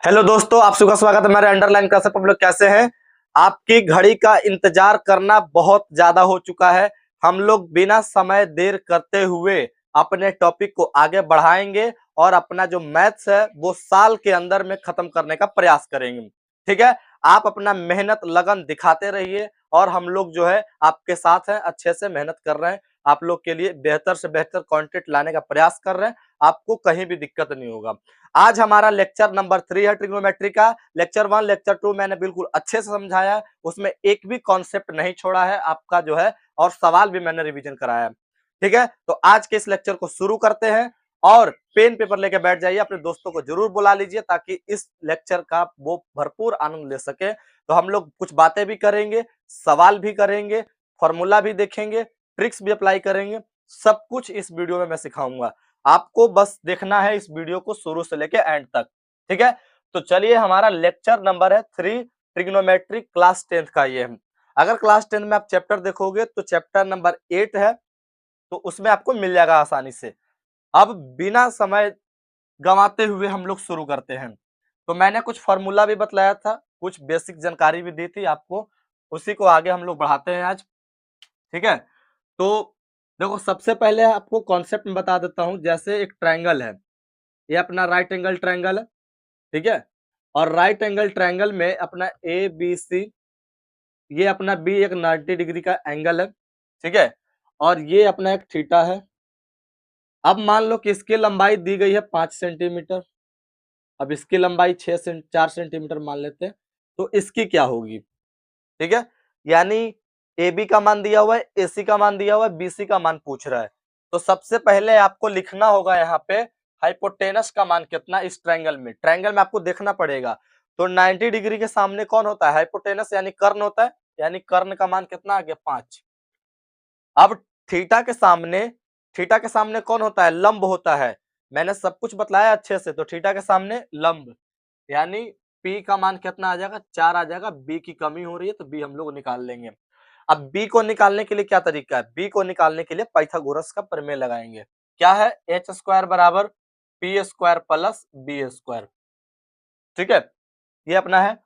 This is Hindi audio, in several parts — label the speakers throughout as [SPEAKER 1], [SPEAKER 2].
[SPEAKER 1] हेलो दोस्तों, आप सबका स्वागत है हमारे अंडरलाइन क्लास में। आप लोग कैसे हैं? आपकी घड़ी का इंतजार करना बहुत ज्यादा हो चुका है। हम लोग बिना समय देर करते हुए अपने टॉपिक को आगे बढ़ाएंगे और अपना जो मैथ्स है वो साल के अंदर में खत्म करने का प्रयास करेंगे। ठीक है, आप अपना मेहनत लगन दिखाते रहिए और हम लोग जो है आपके साथ हैं, अच्छे से मेहनत कर रहे हैं। आप लोग के लिए बेहतर से बेहतर कंटेंट लाने का प्रयास कर रहे हैं। आपको कहीं भी दिक्कत नहीं होगा। आज हमारा लेक्चर नंबर 3 है ट्रिग्नोमेट्री का। लेक्चर 1 लेक्चर 2 मैंने बिल्कुल अच्छे से समझाया है, उसमें एक भी कॉन्सेप्ट नहीं छोड़ा है आपका जो है, और सवाल भी मैंने रिवीजन कराया है। ठीक है, तो आज के इस लेक्चर को शुरू करते हैं और पेन पेपर लेके बैठ जाइए, अपने दोस्तों को जरूर बुला लीजिए ताकि इस लेक्चर का वो भरपूर आनंद ले सके। तो हम लोग कुछ बातें भी करेंगे, सवाल भी करेंगे, फॉर्मूला भी देखेंगे, ट्रिक्स भी अप्लाई करेंगे। सब कुछ इस वीडियो में मैं सिखाऊंगा। आपको बस देखना है इस वीडियो को शुरू से लेके एंड तक। ठीक है, तो चलिए, हमारा लेक्चर नंबर है 3 ट्रिग्नोमेट्री क्लास 10th का ये है। अगर क्लास 10 में आप चैप्टर देखोगे तो चैप्टर नंबर 8 है, तो उसमें आपको मिल जाएगा आसानी से। अब बिना समय गंवाते हुए हम लोग शुरू करते हैं। तो मैंने कुछ फार्मूला भी बतलाया था, कुछ बेसिक जानकारी भी दी थी आपको, उसी को आगे हम लोग बढ़ाते हैं आज। ठीक है, तो देखो, सबसे पहले आपको कॉन्सेप्ट में बता देता हूं। जैसे एक ट्रायंगल है, ये अपना राइट एंगल ट्रायंगल है। ठीक है, और राइट एंगल ट्रायंगल में अपना ए बी सी, ये अपना बी एक 90 डिग्री का एंगल है। ठीक है, और ये अपना एक थीटा है। अब मान लो कि इसकी लंबाई दी गई है 5 सेंटीमीटर। अब इसकी लंबाई 4 सेंटीमीटर मान लेते हैं, तो इसकी क्या होगी? ठीक है, यानी ए बी का मान दिया हुआ है, ए सी का मान दिया हुआ है, बी सी का मान पूछ रहा है। तो सबसे पहले आपको लिखना होगा यहाँ पे हाइपोटेनस का मान कितना इस ट्रायंगल में। ट्रायंगल में आपको देखना पड़ेगा। तो 90 डिग्री के सामने कौन होता है? हाइपोटेनस यानी कर्ण होता है, यानी कर्ण का मान कितना आ गया? 5। अब थीटा के सामने, थीटा के सामने कौन होता है? लंब होता है। मैंने सब कुछ बतलाया अच्छे से। तो थीटा के सामने लंब, यानी P का मान कितना आ जाएगा? 4 आ जाएगा। B की कमी हो रही है तो B हम लोग निकाल लेंगे। अब B को निकालने के लिए क्या तरीका है? B को निकालने के लिए पाइथागोरस का प्रमेय लगाएंगे। क्या है? h स्क्वायर बराबर p square plus b square. ठीक है, ये अपना है।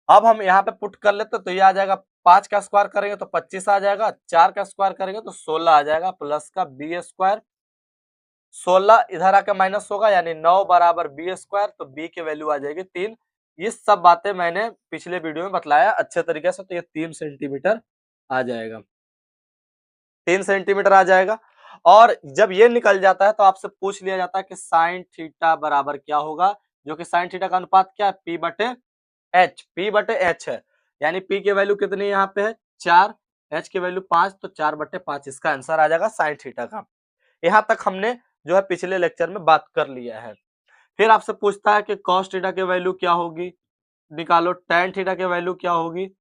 [SPEAKER 1] अब हम यहाँ पे पुट कर लेते तो ये आ जाएगा, 5 का स्क्वायर करेंगे तो 25 आ जाएगा, 4 का स्क्वायर करेंगे तो 16 आ जाएगा, प्लस का b स्क्वायर। 16 इधर आके माइनस होगा, यानी 9 बराबर बी स्क्वायर। तो बी की वैल्यू आ जाएगी 3। ये सब बातें मैंने पिछले वीडियो में बतलाया अच्छे तरीके से। तो ये 3 सेंटीमीटर आ जाएगा, 3 सेंटीमीटर आ जाएगा। और जब ये निकल जाता है तो आपसे पूछ लिया जाता है कि साइन थीटा बराबर क्या होगा, जो कि साइन थीटा का अनुपात क्या है? पी बटे एच। पी बटे एच है, यानी पी की वैल्यू कितनी यहाँ पे है? 4, एच की वैल्यू 5, तो 4/5 इसका आंसर आ जाएगा साइन थीटा का। यहाँ तक हमने जो है पिछले लेक्चर में बात कर लिया है। फिर आपसे पूछता है कि cos थीटा की वैल्यू क्या होगी, निकालो। tan थीटा की वैल्यू क्या होगी?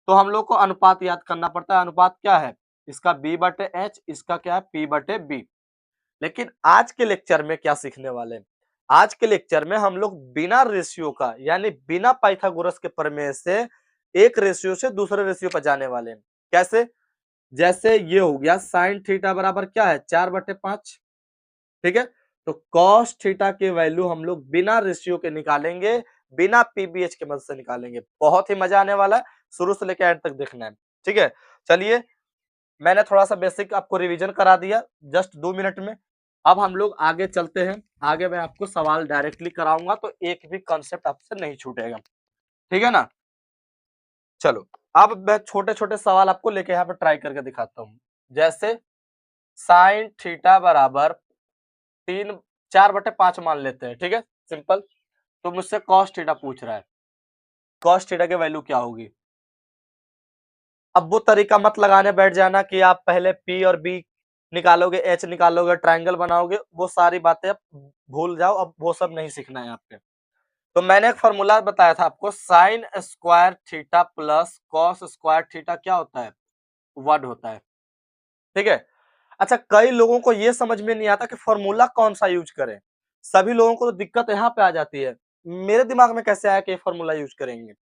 [SPEAKER 1] तो हम लोग को अनुपात याद करना पड़ता है। अनुपात क्या है? इसका b बटे एच, इसका क्या है? p बटे बी। लेकिन आज के लेक्चर में क्या सीखने वाले हैं? आज के लेक्चर में हम लोग बिना रेशियो का, यानी बिना पाइथागोरस के प्रमेय से एक रेशियो से दूसरे रेशियो पर जाने वाले हैं। कैसे? जैसे ये हो गया साइन थीटा बराबर क्या है? 4/5। ठीक है, तो cos थीटा की वैल्यू हम लोग बिना रेशियो के निकालेंगे, बिना पीबीएच के मदद से निकालेंगे। बहुत ही मजा आने वाला है, शुरू से लेकर एंड तक देखना है। ठीक है, चलिए, मैंने थोड़ा सा बेसिक आपको रिवीजन करा दिया जस्ट 2 मिनट में। अब हम लोग आगे चलते हैं। आगे मैं आपको सवाल डायरेक्टली कराऊंगा, तो एक भी कॉन्सेप्ट आपसे नहीं छूटेगा। ठीक है ना? चलो, अब मैं छोटे छोटे सवाल आपको लेके यहाँ पे ट्राई करके दिखाता हूँ। जैसे साइन थीटा बराबर 4/5 मान लेते हैं। ठीक है, सिंपल। तो मुझसे cos थीटा पूछ रहा है, cos थीटा की वैल्यू क्या होगी? अब वो तरीका मत लगाने बैठ जाना कि आप पहले P और B निकालोगे, H निकालोगे, ट्रायंगल बनाओगे। वो सारी बातें अब भूल जाओ, अब वो सब नहीं सीखना है आपके। तो मैंने एक फॉर्मूला बताया था आपको, sine square theta plus cos square theta क्या होता है? 1 होता है। ठीक है, अच्छा, कई लोगों को ये समझ में नहीं आता कि फॉर्मूला कौन सा यूज करें। सभी लोगों को तो दिक्कत यहाँ पे आ जाती है। मेरे दिमाग में कैसे आया कि फॉर्मूला यूज करेंगे?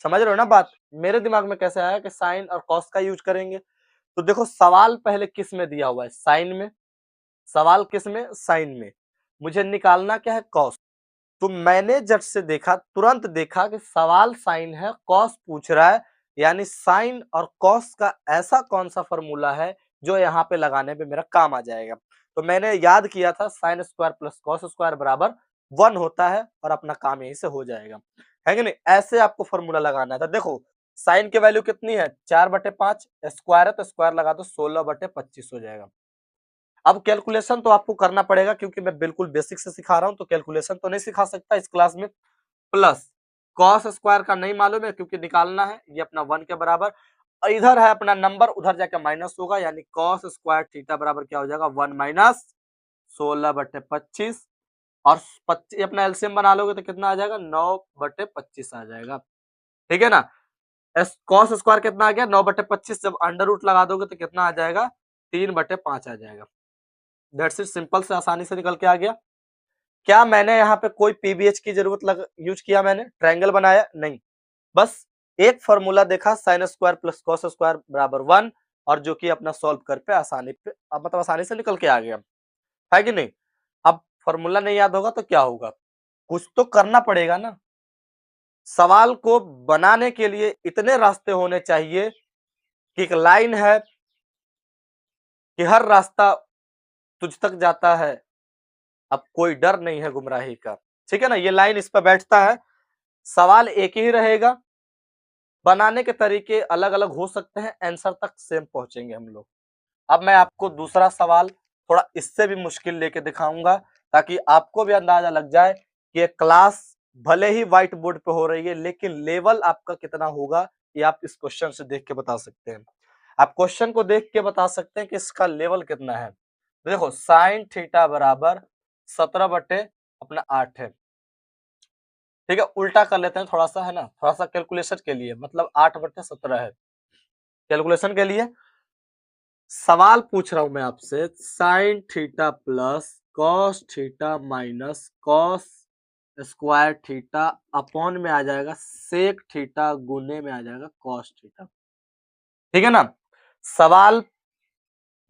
[SPEAKER 1] समझ रहे हो ना बात? मेरे दिमाग में कैसे आया कि साइन और कॉस का यूज करेंगे? तो देखो, सवाल पहले किस में दिया हुआ है? साइन में। सवाल किस में? साइन में। मुझे निकालना क्या है? कॉस। तो मैंने जब से देखा, तुरंत देखा कि सवाल साइन है, कॉस पूछ रहा है, यानी साइन और कॉस का ऐसा कौन सा फॉर्मूला है जो यहाँ पे लगाने पे मेरा काम आ जाएगा। तो मैंने याद किया था sine square plus cos square बराबर 1 होता है और अपना काम यहीं से हो जाएगा, है कि नहीं। ऐसे आपको फॉर्मूला लगाना था। देखो साइन की वैल्यू कितनी है, 4/5, स्क्वायर है तो स्क्वायर लगा दो, 16/25 हो जाएगा। अब कैलकुलेशन तो आपको करना पड़ेगा क्योंकि मैं बिल्कुल बेसिक से सिखा रहा हूं, तो कैलकुलेशन तो नहीं सिखा सकता इस क्लास में। प्लस कॉस स्क्वायर का नहीं मालूम है क्योंकि निकालना है, ये अपना 1 के बराबर, और इधर है अपना नंबर, उधर जाके माइनस होगा, यानी कॉस स्क्वायर थीटा बराबर क्या हो जाएगा, 1 माइनस 16/25, और अपना एलसीएम बना लोगे तो कितना आ जाएगा, 9/25 आ जाएगा, ठीक है ना। कॉस स्क्वायर कितना आ गया, 9/25, जब अंडर रूट लगा दोगे तो कितना आ जाएगा, 3/5 आ जाएगा। दैट्स इट, सिंपल से आसानी से निकल के आ गया। क्या मैंने यहाँ पे कोई पीबीएच की जरूरत यूज किया, मैंने ट्रायंगल बनाया नहीं, बस एक फॉर्मूला देखा, sine square plus cos square बराबर 1, और जो कि अपना सॉल्व कर पे मतलब आसानी से निकल के आ गया, है कि नहीं। अब फॉर्मूला नहीं याद होगा तो क्या होगा, कुछ तो करना पड़ेगा ना। सवाल को बनाने के लिए इतने रास्ते होने चाहिए कि एक लाइन है कि हर रास्ता तुझ तक जाता है, अब कोई डर नहीं है गुमराही का, ठीक है ना। ये लाइन इस पर बैठता है, सवाल एक ही रहेगा, बनाने के तरीके अलग अलग हो सकते हैं, आंसर तक सेम पहुंचेंगे हम लोग। अब मैं आपको दूसरा सवाल थोड़ा इससे भी मुश्किल लेके दिखाऊंगा, ताकि आपको भी अंदाजा लग जाए कि क्लास भले ही व्हाइट बोर्ड पे हो रही है लेकिन लेवल आपका कितना होगा, ये आप इस क्वेश्चन से देख के बता सकते हैं। आप क्वेश्चन को देख के बता सकते हैं कि इसका लेवल कितना है। देखो साइन थीटा बराबर 17/8 है, ठीक है। उल्टा कर लेते हैं थोड़ा सा, है ना, थोड़ा सा कैलकुलेशन के लिए, मतलब 8/17 है कैलकुलेशन के लिए। सवाल पूछ रहा हूं मैं आपसे, sine theta plus cos theta minus cos square theta upon में आ जाएगा सेक थीटा गुने में आ जाएगा कॉस थीटा, ठीक है ना। सवाल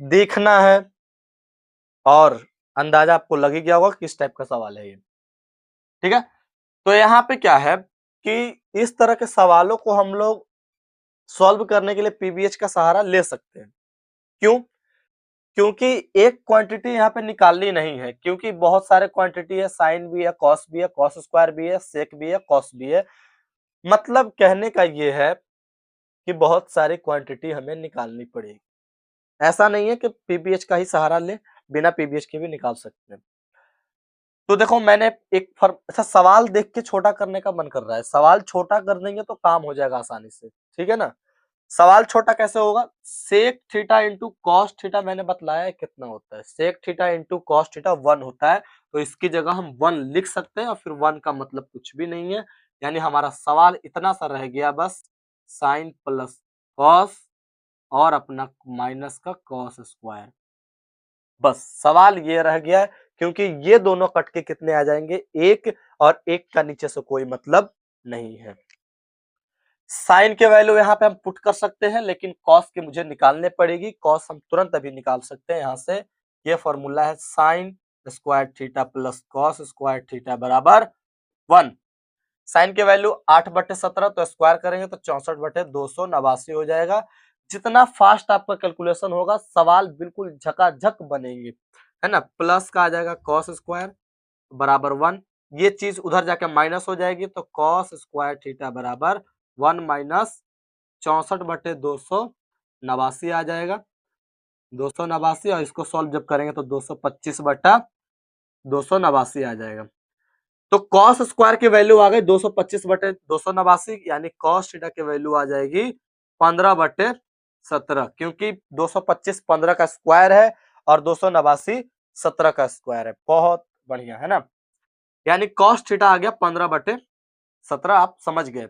[SPEAKER 1] देखना है और अंदाजा आपको लग ही गया होगा किस टाइप का सवाल है ये, ठीक है। तो यहाँ पे क्या है कि इस तरह के सवालों को हम लोग सॉल्व करने के लिए पीबीएच का सहारा ले सकते हैं। क्यों? क्योंकि एक क्वांटिटी यहाँ पे निकालनी नहीं है, क्योंकि बहुत सारे क्वांटिटी है, साइन भी है, कॉस भी है, कॉस स्क्वायर भी है, सेक भी है, कॉस भी है। मतलब कहने का ये है कि बहुत सारी क्वांटिटी हमें निकालनी पड़ेगी। ऐसा नहीं है कि पीबीएच का ही सहारा ले, बिना पीबीएच के भी निकाल सकते हैं। तो देखो मैंने अच्छा सवाल देख के छोटा करने का मन कर रहा है, सवाल छोटा कर देंगे तो काम हो जाएगा आसानी से, ठीक है ना। सवाल छोटा कैसे होगा, sec theta into cos theta मैंने बतलाया है कितना होता है, sec theta into cos theta 1 होता है, तो इसकी जगह हम 1 लिख सकते हैं, और फिर 1 का मतलब कुछ भी नहीं है, यानी हमारा सवाल इतना सा रह गया बस, साइन प्लस कॉस और अपना माइनस का कॉस स्क्वायर, बस सवाल ये रह गया है। क्योंकि ये दोनों कट के कितने आ जाएंगे, एक, और एक का नीचे से कोई मतलब नहीं है। साइन के वैल्यू यहाँ पे हम पुट कर सकते हैं, लेकिन कॉस की मुझे निकालने पड़ेगी, कॉस हम तुरंत अभी निकाल सकते हैं यहाँ से। ये फॉर्मूला है sine square theta plus cos square theta बराबर 1। साइन के वैल्यू 8/17, तो स्क्वायर करेंगे तो 64/289 हो जाएगा। जितना फास्ट आपका कैलकुलेशन होगा सवाल बिल्कुल झकाझक बनेंगे, है ना। प्लस का आ जाएगा कॉस स्क्वायर बराबर 1, ये चीज उधर जाके माइनस हो जाएगी, तो कॉस स्क्वायर थीटा बराबर 1 माइनस 64/289 आ जाएगा, 289, और इसको सॉल्व जब करेंगे तो 225/289 आ जाएगा। तो कॉस स्क्वायर की वैल्यू आ गई 225/289, यानी कॉस थीटा की वैल्यू आ जाएगी 15/17, क्योंकि 225 15 का स्क्वायर है और 289 17 का स्क्वायर है। बहुत बढ़िया, है ना। यानी कॉस थीटा आ गया 15/17, आप समझ गए,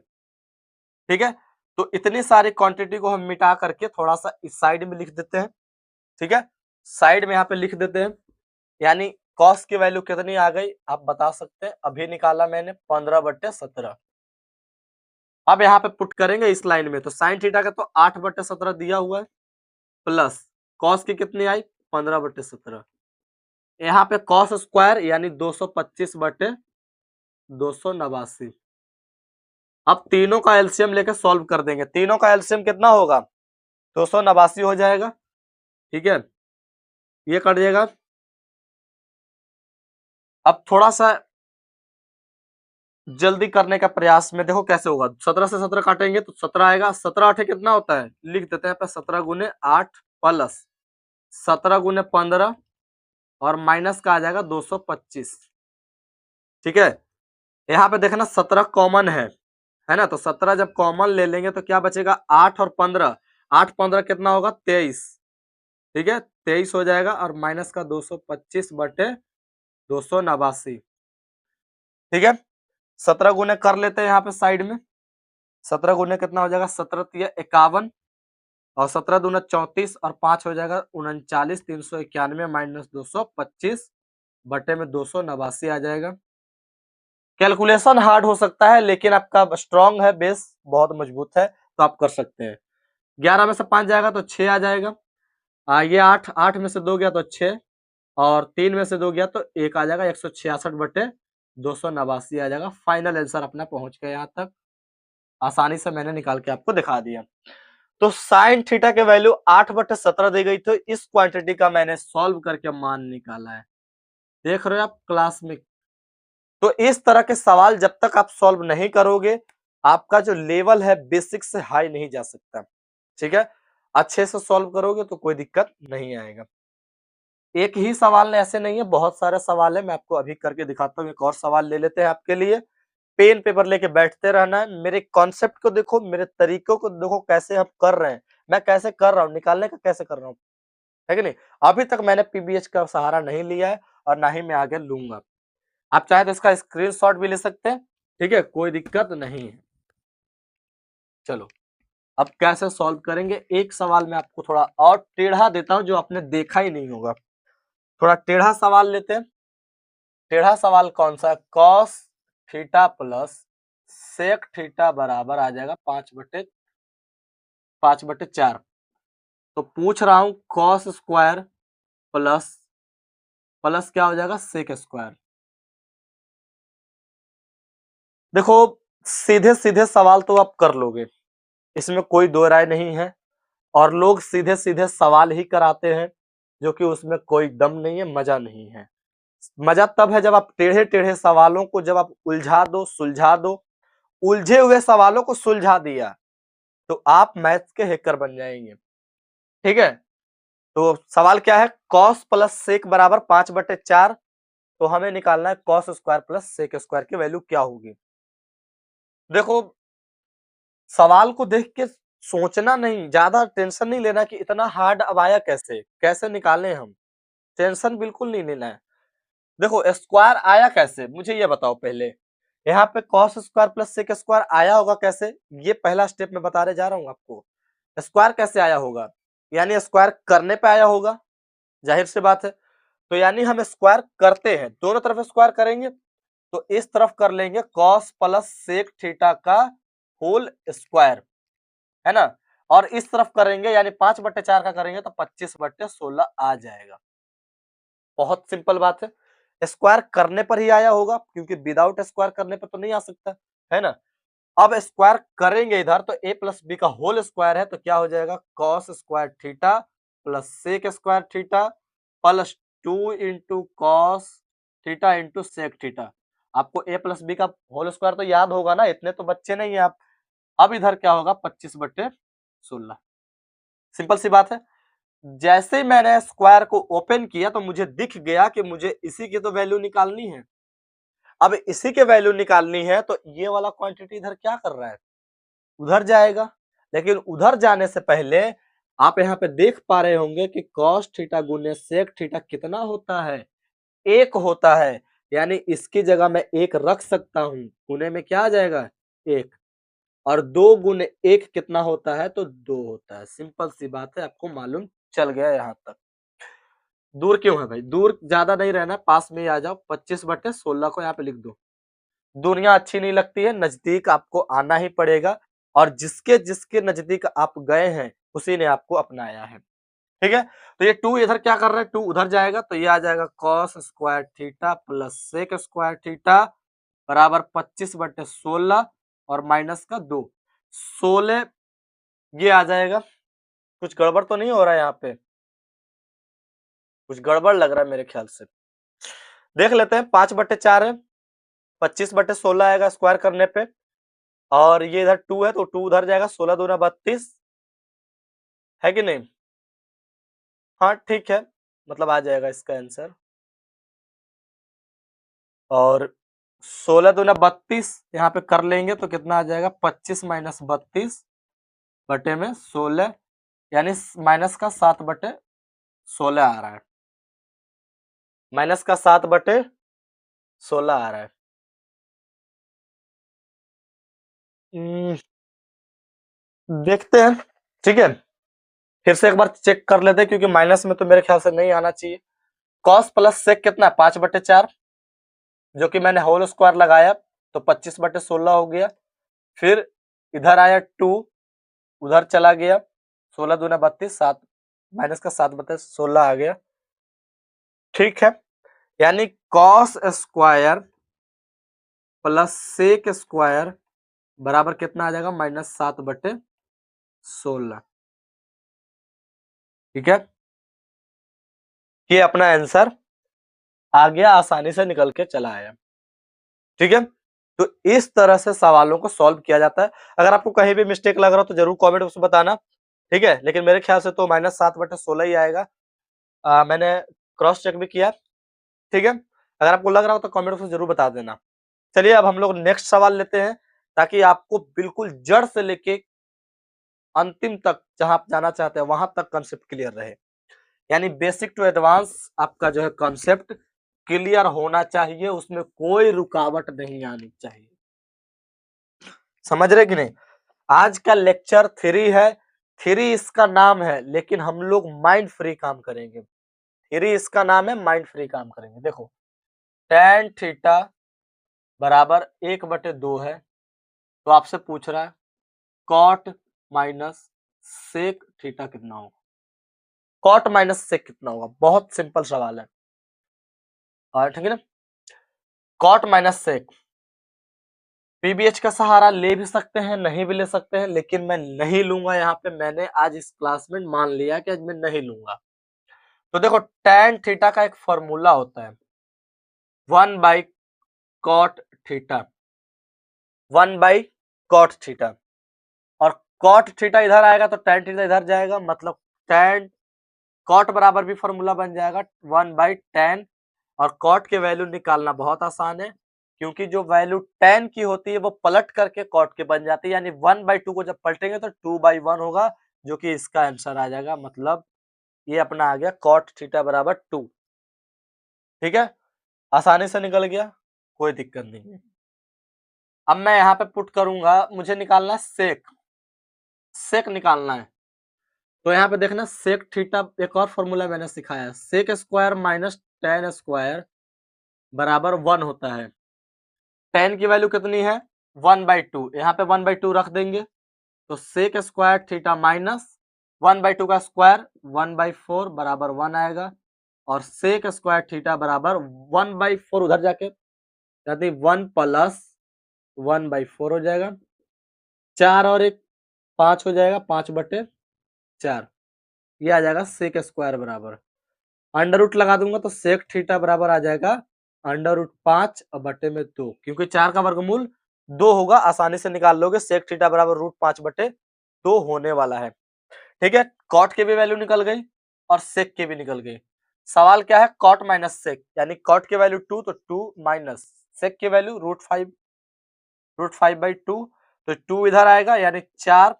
[SPEAKER 1] ठीक है। तो इतनी सारी क्वांटिटी को हम मिटा करके थोड़ा सा इस साइड में लिख देते हैं, ठीक है। साइड में यहाँ पे लिख देते हैं, यानी कॉस की वैल्यू कितनी आ गई आप बता सकते हैं, अभी निकाला मैंने 15/17। अब यहाँ पे पुट करेंगे इस लाइन में, तो साइन थीटा का तो 8/17 दिया हुआ है, प्लस कॉस की कितनी आई 15/17, यहाँ पे कॉस स्क्वायर यानी 225/289 289। अब तीनों का एलसीएम लेके सॉल्व कर देंगे। तीनों का एलसीएम कितना होगा? 289 हो जाएगा। ठीक है, ये कट जाएगा। अब थोड़ा सा जल्दी करने का प्रयास में देखो कैसे होगा। 17 से 17 काटेंगे तो 17 आएगा। 17 8 कितना होता है? लिख देते हैं पे 17 गुने 8 प्लस 17 गुने 15 और माइनस का आ जाएगा 225। ठीक है, यहाँ पे देखना 17 कॉमन है ना? तो 17 जब कॉमन ले लेंगे तो क्या बचेगा? 8 और 15। 8 15 कितना होगा? 23। ठीक है, 23 हो जाएगा और माइनस का 225 बटे 289। ठीक है, 17 गुने कर लेते हैं यहाँ पे साइड में। 17 गुने कितना हो जाएगा? 17 तिया 51 और 17 दूना 34 और 5 हो जाएगा 39। 391 माइनस 225 बटे में 289 आ जाएगा। कैलकुलेशन हार्ड हो सकता है लेकिन आपका स्ट्रांग है, बेस बहुत मजबूत है तो आप कर सकते हैं। 11 में से 5 जाएगा तो 6 आ जाएगा। ये 8 8 में से 2 गया तो 6 और 3 में से 2 गया तो 1 आ जाएगा। 166 बटे 289 आ जाएगा। फाइनल आंसर अपना पहुंच गया। यहाँ तक आसानी से मैंने निकाल के आपको दिखा दिया। तो साइन थीटा के वैल्यू 8/17 दी गई, तो इस क्वांटिटी का मैंने सॉल्व करके मान निकाला है। देख रहे हो आप क्लास में। तो इस तरह के सवाल जब तक आप सॉल्व नहीं करोगे, आपका जो लेवल है बेसिक से हाई नहीं जा सकता। ठीक है, अच्छे से सॉल्व करोगे तो कोई दिक्कत नहीं आएगा। एक ही सवाल ऐसे नहीं है, बहुत सारे सवाल है। मैं आपको अभी करके दिखाता हूँ। एक और सवाल ले लेते हैं आपके लिए। पेन पेपर लेके बैठते रहना है। मेरे कॉन्सेप्ट को देखो, मेरे तरीकों को देखो कैसे हम कर रहे हैं। मैं कैसे कर रहा हूँ, निकालने का कैसे कर रहा हूँ, है कि नहीं? अभी तक मैंने पीबीएच का सहारा नहीं लिया है और ना ही मैं आगे लूंगा। आप चाहे तो इसका स्क्रीनशॉट भी ले सकते हैं। ठीक है, कोई दिक्कत नहीं है। चलो, अब कैसे सॉल्व करेंगे। एक सवाल मैं आपको थोड़ा और टेढ़ा देता हूं जो आपने देखा ही नहीं होगा। थोड़ा टेढ़ा सवाल लेते हैं। टेढ़ा सवाल कौन सा? Cos theta plus sec theta बराबर आ जाएगा 5/4। तो पूछ रहा हूं कॉस स्क्वायर प्लस प्लस क्या हो जाएगा? Sec square. देखो, सीधे सीधे सवाल तो आप कर लोगे, इसमें कोई दो राय नहीं है। और लोग सीधे सीधे सवाल ही कराते हैं जो कि उसमें कोई दम नहीं है, मजा नहीं है। मजा तब है जब आप टेढ़े टेढ़े सवालों को जब आप उलझा दो, सुलझा दो। उलझे हुए सवालों को सुलझा दिया तो आप मैथ्स के हैकर बन जाएंगे। ठीक है, तो सवाल क्या है? कॉस प्लस सेक बराबर 5/4। तो हमें निकालना है cos square plus sec square की वैल्यू क्या होगी। देखो, सवाल को देख के सोचना नहीं, ज्यादा टेंशन नहीं लेना कि इतना हार्ड अब आया कैसे, कैसे निकालें हम। टेंशन बिल्कुल नहीं लेना है। देखो, स्क्वायर आया कैसे मुझे ये बताओ पहले। यहाँ पे cos square plus sec square आया होगा कैसे, ये पहला स्टेप मैं बताने जा रहा हूँ आपको। स्क्वायर कैसे आया होगा? यानी स्क्वायर करने पे आया होगा, जाहिर सी बात है। तो यानी हम स्क्वायर करते हैं, दोनों तरफ स्क्वायर करेंगे तो इस तरफ कर लेंगे कॉस प्लस सेक थीटा का होल स्क्वायर, है ना? और इस तरफ करेंगे यानी 5/4 का करेंगे तो 25/16 आ जाएगा। बहुत सिंपल बात है। स्क्वायर करने पर ही आया होगा क्योंकि विदाउट स्क्वायर करने पर तो नहीं आ सकता, है ना? अब स्क्वायर करेंगे इधर तो a प्लस बी का होल स्क्वायर है तो क्या हो जाएगा? Cos square theta plus sec square theta plus 2 into cos theta into sec theta. आपको a प्लस बी का होल स्क्वायर तो याद होगा ना, इतने तो बच्चे नहीं है आप। अब इधर क्या होगा? 25/16। सिंपल सी बात है। जैसे ही मैंने स्क्वायर को ओपन किया तो मुझे दिख गया कि मुझे इसी की तो वैल्यू निकालनी है। अब इसी के वैल्यू निकालनी है तो ये वाला क्वांटिटी इधर क्या कर रहा है? उधर जाएगा। लेकिन उधर जाने से पहले आप यहाँ पे देख पा रहे होंगे कि कॉस थीटा गुने सेक थीटा कितना होता है? 1 होता है। यानी इसकी जगह मैं 1 रख सकता हूं। गुने में क्या आ जाएगा? 1। और 2 गुने 1 कितना होता है? तो 2 होता है। सिंपल सी बात है, आपको मालूम चल गया यहाँ तक। दूर क्यों है भाई? दूर ज्यादा नहीं रहना, पास में ही आ जाओ। 25/16 को यहाँ पे लिख दो। दुनिया अच्छी नहीं लगती है, नजदीक आपको आना ही पड़ेगा। और जिसके जिसके नजदीक आप गए हैं उसी ने आपको अपनाया है। ठीक है, तो ये 2 इधर क्या कर रहा है? 2 उधर जाएगा तो ये आ जाएगा cos square theta plus sec square theta बराबर 25/16 और माइनस का 2, 16 ये आ जाएगा। कुछ गड़बड़ तो नहीं हो रहा है यहाँ पे? कुछ गड़बड़ लग रहा है मेरे ख्याल से। देख लेते हैं, 5/4 है, 25/16 आएगा स्क्वायर करने पे, और ये इधर 2 है तो 2 उधर जाएगा, 16 दूना 32 है कि नहीं? हाँ ठीक है, मतलब आ जाएगा इसका आंसर। और 16 दूना 32 यहाँ पे कर लेंगे तो कितना आ जाएगा, 25 माइनस 32 बटे में 16, यानी माइनस का 7/16 आ रहा है, माइनस का 7/16 आ रहा है। देखते हैं, ठीक है, फिर से एक बार चेक कर लेते हैं क्योंकि माइनस में तो मेरे ख्याल से नहीं आना चाहिए। कॉस प्लस सेक कितना है, 5/4, जो कि मैंने होल स्क्वायर लगाया तो 25/16 हो गया। फिर इधर आया 2, उधर चला गया, 16 दूना 32, 7 माइनस का 7/16 आ गया, ठीक है। यानी cos square plus sec square बराबर कितना आ जाएगा, -7/16, ठीक है। ये अपना आंसर आ गया, आसानी से निकल के चला आया, ठीक है। तो इस तरह से सवालों को सॉल्व किया जाता है। अगर आपको कहीं भी मिस्टेक लग रहा हो तो जरूर कमेंट बॉक्स में बताना, ठीक है। लेकिन मेरे ख्याल से तो -7/16 ही आएगा, मैंने क्रॉस चेक भी किया, ठीक है। अगर आपको लग रहा हो तो कमेंट बॉक्स में जरूर बता देना। चलिए अब हम लोग नेक्स्ट सवाल लेते हैं, ताकि आपको बिल्कुल जड़ से लेके अंतिम तक जहां आप जाना चाहते हैं वहां तक कंसेप्ट क्लियर रहे, यानी बेसिक टू एडवांस आपका जो है कंसेप्ट क्लियर होना चाहिए, उसमें कोई रुकावट नहीं आनी चाहिए, समझ रहे कि नहीं। आज का लेक्चर 3 है, 3 इसका नाम है, लेकिन हम लोग माइंड फ्री काम करेंगे। 3 इसका नाम है, माइंड फ्री काम करेंगे। देखो tan थीटा बराबर 1/2 है, तो आपसे पूछ रहा है कॉट माइनस सेक थीटा कितना होगा, कॉट माइनस सेक कितना होगा, बहुत सिंपल सवाल है, और ठीक है ना। कॉट माइनस सेक पीबीएच का सहारा ले भी सकते हैं, नहीं भी ले सकते हैं, लेकिन मैं नहीं लूंगा यहाँ पे, मैंने आज इस क्लास में मान लिया कि आज मैं नहीं लूंगा। तो देखो tan थीटा का एक फॉर्मूला होता है 1/cot थीटा, 1/cot थीटा, और cot थीटा इधर आएगा तो tan थीटा इधर जाएगा, मतलब tan cot बराबर भी फॉर्मूला बन जाएगा 1/tan, और cot के वैल्यू निकालना बहुत आसान है, क्योंकि जो वैल्यू tan की होती है वो पलट करके cot के बन जाती है, यानी 1/2 को जब पलटेंगे तो 2/1 होगा, जो कि इसका आंसर आ जाएगा, मतलब ये अपना आ गया cot थीटा बराबर 2, ठीक है। आसानी से निकल गया, कोई दिक्कत नहीं है। अब मैं यहाँ पे पुट करूंगा, मुझे निकालना है सेक, सेक निकालना है, तो यहाँ पे देखना सेक थीटा, एक और फॉर्मूला मैंने सिखाया, sec square minus tan square बराबर 1 होता है। tan की वैल्यू कितनी है, 1/2, यहाँ पे 1/2 रख देंगे, तो सेक स्क्वायर थीटा माइनस 1/2 का स्क्वायर 1/4 बराबर 1 आएगा, और सेक स्क्वायर थीटा बराबर 1/4 उधर जाके, यानी 1 प्लस 1/4 हो जाएगा, 4 और 1 5 हो जाएगा, 5/4, ये आ जाएगा सेक स्क्वायर बराबर, अंडर रूट लगा दूंगा तो सेक थीटा बराबर आ जाएगा √5 और बटे में 2, क्योंकि 4 का वर्गमूल 2 होगा, आसानी से निकाल लोगे, सेक थीटा बराबर √5/2 होने वाला है, ठीक है। कॉट की भी वैल्यू निकल गई और सेक की भी निकल गई। सवाल क्या है, कॉट माइनस सेक, यानी कॉट की वैल्यू 2 तो 2 माइनस सेक की वैल्यू √5/2, तो 2 इधर आएगा, यानी 4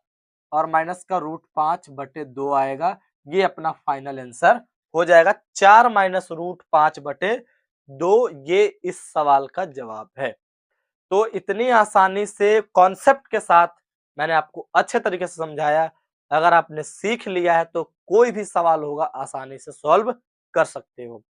[SPEAKER 1] और माइनस का √5/2 आएगा, ये अपना फाइनल आंसर हो जाएगा, 4 माइनस √5/2, ये इस सवाल का जवाब है। तो इतनी आसानी से कॉन्सेप्ट के साथ मैंने आपको अच्छे तरीके से समझाया, अगर आपने सीख लिया है तो कोई भी सवाल होगा आसानी से सॉल्व कर सकते हो।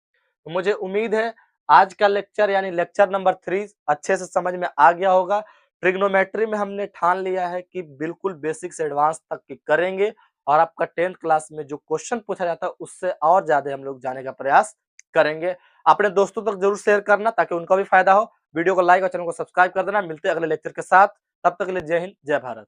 [SPEAKER 1] तो मुझे उम्मीद है आज का लेक्चर यानी लेक्चर नंबर 3 अच्छे से समझ में आ गया होगा। ट्रिग्नोमेट्री में हमने ठान लिया है कि बिल्कुल बेसिक से एडवांस तक की करेंगे, और आपका 10th क्लास में जो क्वेश्चन पूछा जाता है उससे और ज्यादा हम लोग जाने का प्रयास करेंगे। अपने दोस्तों तक जरूर शेयर करना ताकि उनका भी फायदा हो। वीडियो को लाइक और चैनल को सब्सक्राइब कर देना। मिलते हैं अगले लेक्चर के साथ, तब तक के लिए जय हिंद, जय भारत।